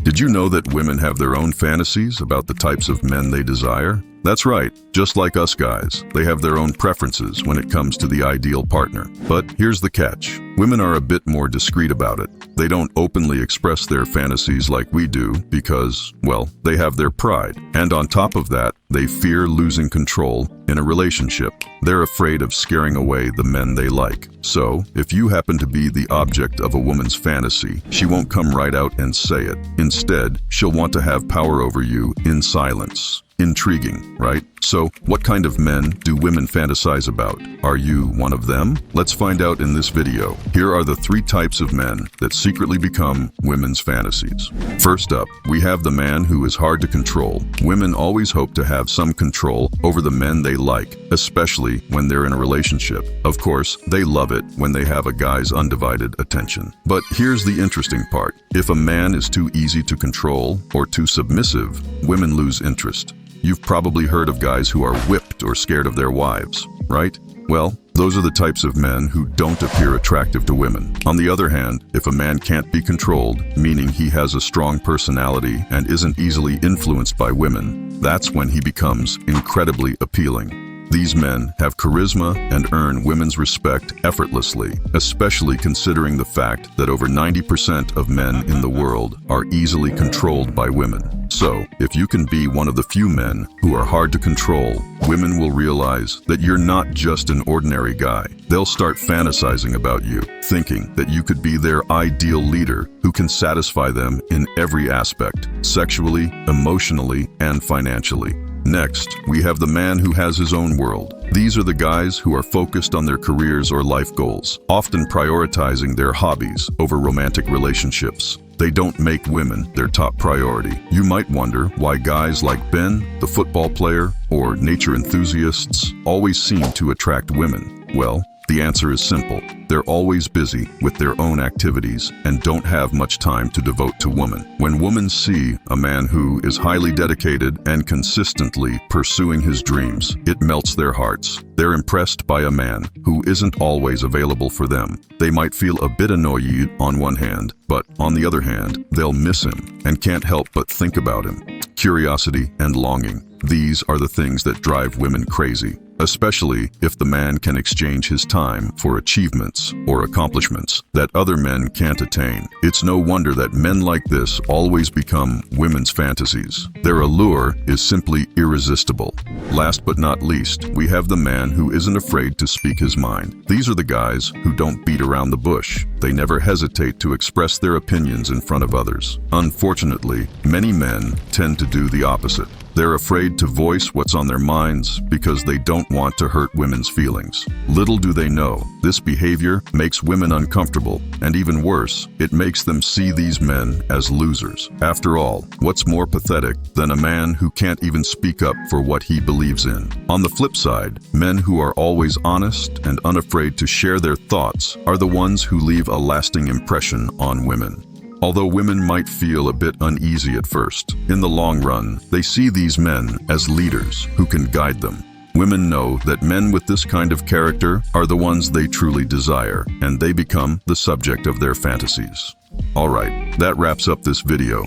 Did you know that women have their own fantasies about the types of men they desire? That's right, just like us guys, they have their own preferences when it comes to the ideal partner. But here's the catch. Women are a bit more discreet about it. They don't openly express their fantasies like we do because, well, they have their pride. And on top of that, they fear losing control in a relationship. They're afraid of scaring away the men they like. So, if you happen to be the object of a woman's fantasy, she won't come right out and say it. Instead, she'll want to have power over you in silence. Intriguing, right? So, what kind of men do women fantasize about? Are you one of them? Let's find out in this video. Here are the 3 types of men that secretly become women's fantasies. First up, we have the man who is hard to control. Women always hope to have some control over the men they like, especially when they're in a relationship. Of course, they love it when they have a guy's undivided attention. But here's the interesting part. If a man is too easy to control or too submissive, women lose interest. You've probably heard of guys who are whipped or scared of their wives, right? Well, those are the types of men who don't appear attractive to women. On the other hand, if a man can't be controlled, meaning he has a strong personality and isn't easily influenced by women, that's when he becomes incredibly appealing. These men have charisma and earn women's respect effortlessly, especially considering the fact that over 90% of men in the world are easily controlled by women. So, if you can be one of the few men who are hard to control, women will realize that you're not just an ordinary guy. They'll start fantasizing about you, thinking that you could be their ideal leader who can satisfy them in every aspect, sexually, emotionally, and financially. Next, we have the man who has his own world. These are the guys who are focused on their careers or life goals, often prioritizing their hobbies over romantic relationships. They don't make women their top priority. You might wonder why guys like Ben, the football player, or nature enthusiasts always seem to attract women. Well, the answer is simple. They're always busy with their own activities and don't have much time to devote to women. When women see a man who is highly dedicated and consistently pursuing his dreams, it melts their hearts. They're impressed by a man who isn't always available for them. They might feel a bit annoyed on one hand, but on the other hand, they'll miss him and can't help but think about him. Curiosity and longing. These are the things that drive women crazy, especially if the man can exchange his time for achievements or accomplishments that other men can't attain. It's no wonder that men like this always become women's fantasies. Their allure is simply irresistible. Last but not least, we have the man who isn't afraid to speak his mind. These are the guys who don't beat around the bush. They never hesitate to express their opinions in front of others. Unfortunately, many men tend to do the opposite. They're afraid to voice what's on their minds because they don't want to hurt women's feelings. Little do they know, this behavior makes women uncomfortable, and even worse, it makes them see these men as losers. After all, what's more pathetic than a man who can't even speak up for what he believes in? On the flip side, men who are always honest and unafraid to share their thoughts are the ones who leave a lasting impression on women. Although women might feel a bit uneasy at first, in the long run, they see these men as leaders who can guide them. Women know that men with this kind of character are the ones they truly desire, and they become the subject of their fantasies. Alright, that wraps up this video.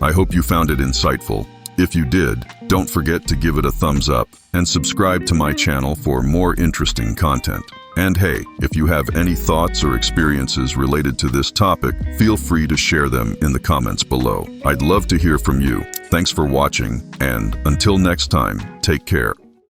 I hope you found it insightful. If you did, don't forget to give it a thumbs up and subscribe to my channel for more interesting content. And hey, if you have any thoughts or experiences related to this topic, feel free to share them in the comments below. I'd love to hear from you. Thanks for watching, and until next time, take care.